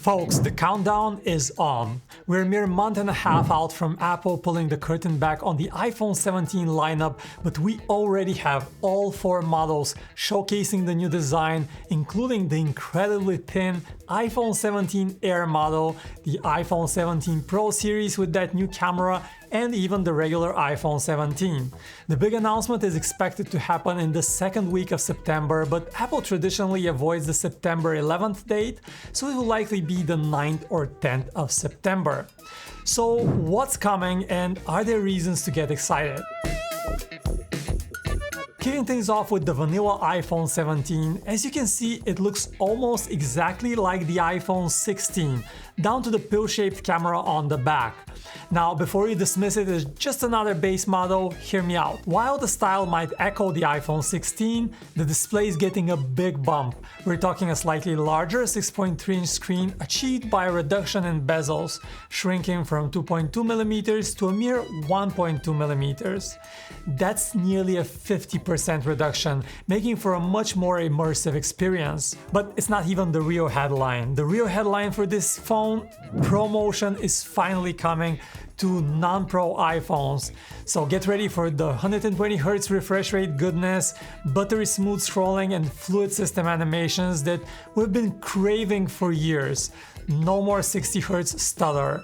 Folks, the countdown is on. We're a mere month and a half out from Apple pulling the curtain back on the iPhone 17 lineup, but we already have all 4 models showcasing the new design, including the incredibly thin iPhone 17 Air model, the iPhone 17 Pro series with that new camera, and even the regular iPhone 17. The big announcement is expected to happen in the second week of September, but Apple traditionally avoids the September 11th date, so it will likely be the 9th or 10th of September. So what's coming, and are there reasons to get excited? Kicking things off with the vanilla iPhone 17, as you can see, it looks almost exactly like the iPhone 16, down to the pill-shaped camera on the back. Now, before you dismiss it as just another base model, hear me out. While the style might echo the iPhone 16, the display is getting a big bump. We're talking a slightly larger 6.3-inch screen achieved by a reduction in bezels, shrinking from 2.2mm to a mere 1.2mm. That's nearly a 50% reduction, making for a much more immersive experience. But it's not even the real headline. The real headline for this phone, ProMotion, is finally coming to non-Pro iPhones. So get ready for the 120Hz refresh rate goodness, buttery smooth scrolling and fluid system animations that we've been craving for years. No more 60Hz stutter.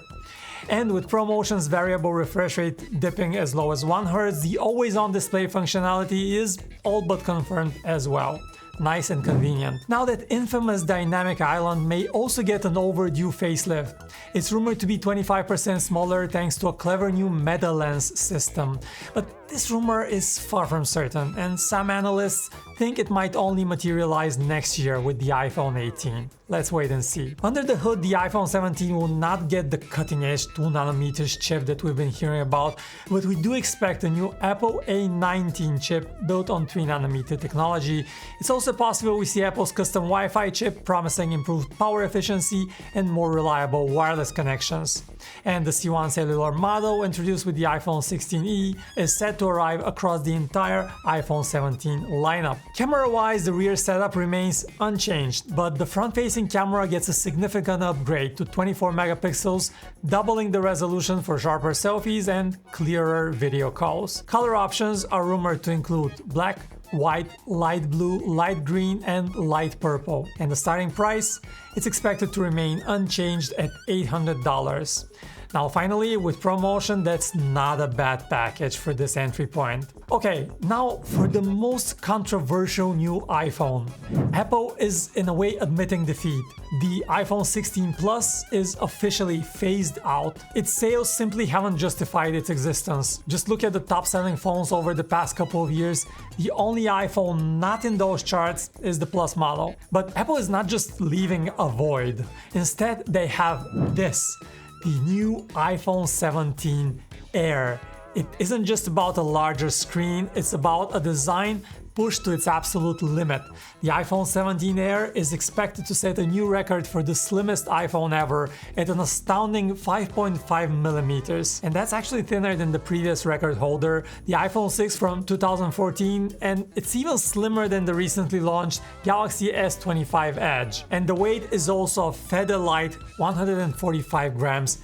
And with ProMotion's variable refresh rate dipping as low as 1 Hz, the always-on display functionality is all but confirmed as well. Nice and convenient. Now that infamous dynamic island may also get an overdue facelift. It's rumored to be 25% smaller thanks to a clever new meta lens system. But this rumor is far from certain, and some analysts think it might only materialize next year with the iPhone 18. Let's wait and see. Under the hood, the iPhone 17 will not get the cutting-edge 2nm chip that we've been hearing about, but we do expect a new Apple A19 chip built on 3nm technology. It's also possible we see Apple's custom Wi-Fi chip, promising improved power efficiency and more reliable wireless connections. And the C1 cellular model, introduced with the iPhone 16e, is set to arrive across the entire iPhone 17 lineup. Camera-wise, the rear setup remains unchanged, but the front-facing camera gets a significant upgrade to 24 megapixels, doubling the resolution for sharper selfies and clearer video calls. Color options are rumored to include black, white, light blue, light green, and light purple. And the starting price, it's expected to remain unchanged at $800. Now finally, with ProMotion, that's not a bad package for this entry point. Okay, now for the most controversial new iPhone. Apple is in a way admitting defeat. The iPhone 16 Plus is officially phased out. Its sales simply haven't justified its existence. Just look at the top-selling phones over the past couple of years. The only iPhone not in those charts is the Plus model. But Apple is not just leaving a void. Instead, they have this. The new iPhone 17 Air. It isn't just about a larger screen, it's about a design pushed to its absolute limit. The iPhone 17 Air is expected to set a new record for the slimmest iPhone ever at an astounding 5.5mm. And that's actually thinner than the previous record holder, the iPhone 6 from 2014, and it's even slimmer than the recently launched Galaxy S25 Edge. And the weight is also a feather light 145 grams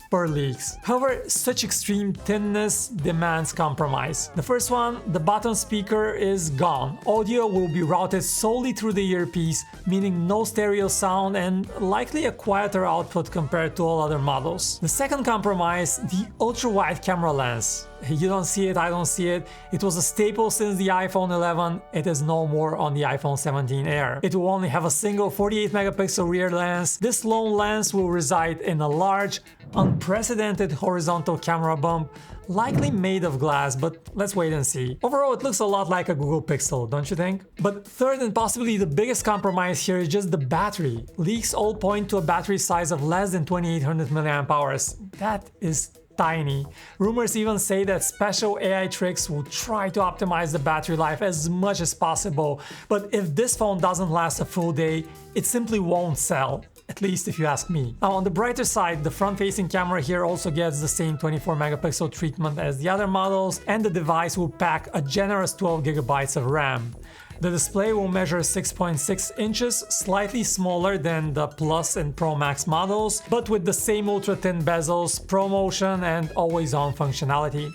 per leaks. However, such extreme thinness demands compromise. The first one, the bottom speaker, is gone. Audio will be routed solely through the earpiece, meaning no stereo sound and likely a quieter output compared to all other models. The second compromise, the ultra-wide camera lens. You don't see it, I don't see it. It was a staple since the iPhone 11. It is no more on the iPhone 17 Air. It will only have a single 48 megapixel rear lens. This lone lens will reside in a large, unprecedented horizontal camera bump, likely made of glass, but let's wait and see. Overall, it looks a lot like a Google Pixel, don't you think? But third and possibly the biggest compromise here is just the battery. Leaks all point to a battery size of less than 2800 mAh. That is tiny. Rumors even say that special AI tricks will try to optimize the battery life as much as possible, but if this phone doesn't last a full day, it simply won't sell. At least if you ask me. Now on the brighter side, the front-facing camera here also gets the same 24 megapixel treatment as the other models, and the device will pack a generous 12 GB of RAM. The display will measure 6.6 inches, slightly smaller than the Plus and Pro Max models, but with the same ultra-thin bezels, ProMotion, and always-on functionality.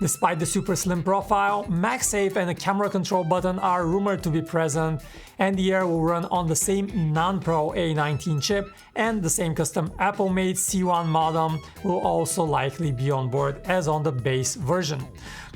Despite the super slim profile, MagSafe and a camera control button are rumored to be present, and the Air will run on the same non-Pro A19 chip, and the same custom Apple-made C1 modem will also likely be on board as on the base version.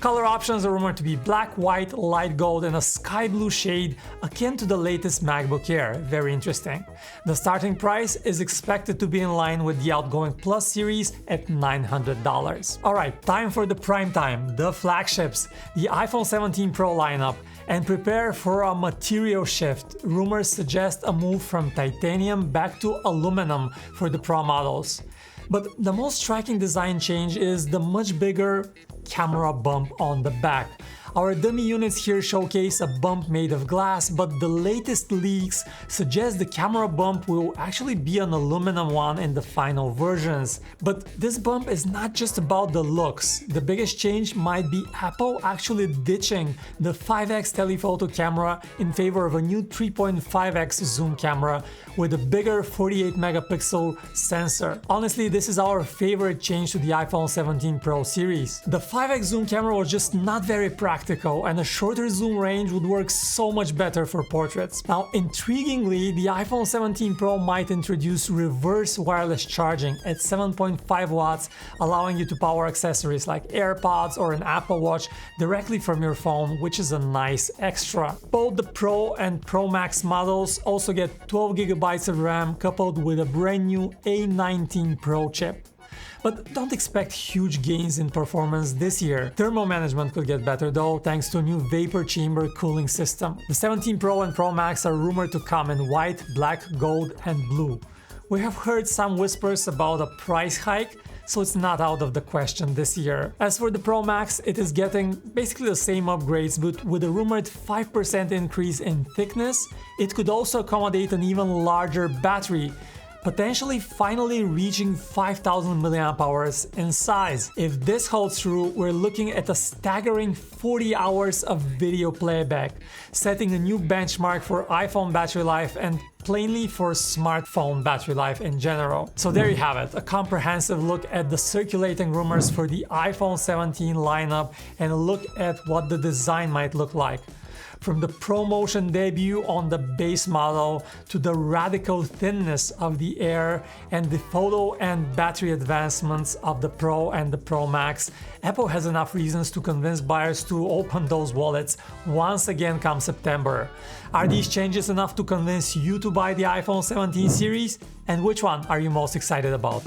Color options are rumored to be black, white, light gold, and a sky blue shade akin to the latest MacBook Air. Very interesting. The starting price is expected to be in line with the outgoing Plus series at $900. Alright, time for the prime time, the flagships, the iPhone 17 Pro lineup, and prepare for a material shift. Rumors suggest a move from titanium back to aluminum for the Pro models. But the most striking design change is the much bigger camera bump on the back. Our dummy units here showcase a bump made of glass, but the latest leaks suggest the camera bump will actually be an aluminum one in the final versions. But this bump is not just about the looks. The biggest change might be Apple actually ditching the 5x telephoto camera in favor of a new 3.5x zoom camera with a bigger 48 megapixel sensor. Honestly, this is our favorite change to the iPhone 17 Pro series. The 5x zoom camera was just not very practical, and a shorter zoom range would work so much better for portraits. Now, intriguingly, the iPhone 17 Pro might introduce reverse wireless charging at 7.5 watts, allowing you to power accessories like AirPods or an Apple Watch directly from your phone, which is a nice extra. Both the Pro and Pro Max models also get 12 GB of RAM coupled with a brand new A19 Pro chip. But don't expect huge gains in performance this year. Thermal management could get better though, thanks to a new vapor chamber cooling system. The 17 Pro and Pro Max are rumored to come in white, black, gold, and blue. We have heard some whispers about a price hike, so it's not out of the question this year. As for the Pro Max, it is getting basically the same upgrades, but with a rumored 5% increase in thickness. It could also accommodate an even larger battery, potentially finally reaching 5000 mAh in size. If this holds true, we're looking at a staggering 40 hours of video playback, setting a new benchmark for iPhone battery life and plainly for smartphone battery life in general. So there you have it, a comprehensive look at the circulating rumors for the iPhone 17 lineup and a look at what the design might look like. From the ProMotion debut on the base model to the radical thinness of the Air and the photo and battery advancements of the Pro and the Pro Max, Apple has enough reasons to convince buyers to open those wallets once again come September. Are these changes enough to convince you to buy the iPhone 17 series? And which one are you most excited about?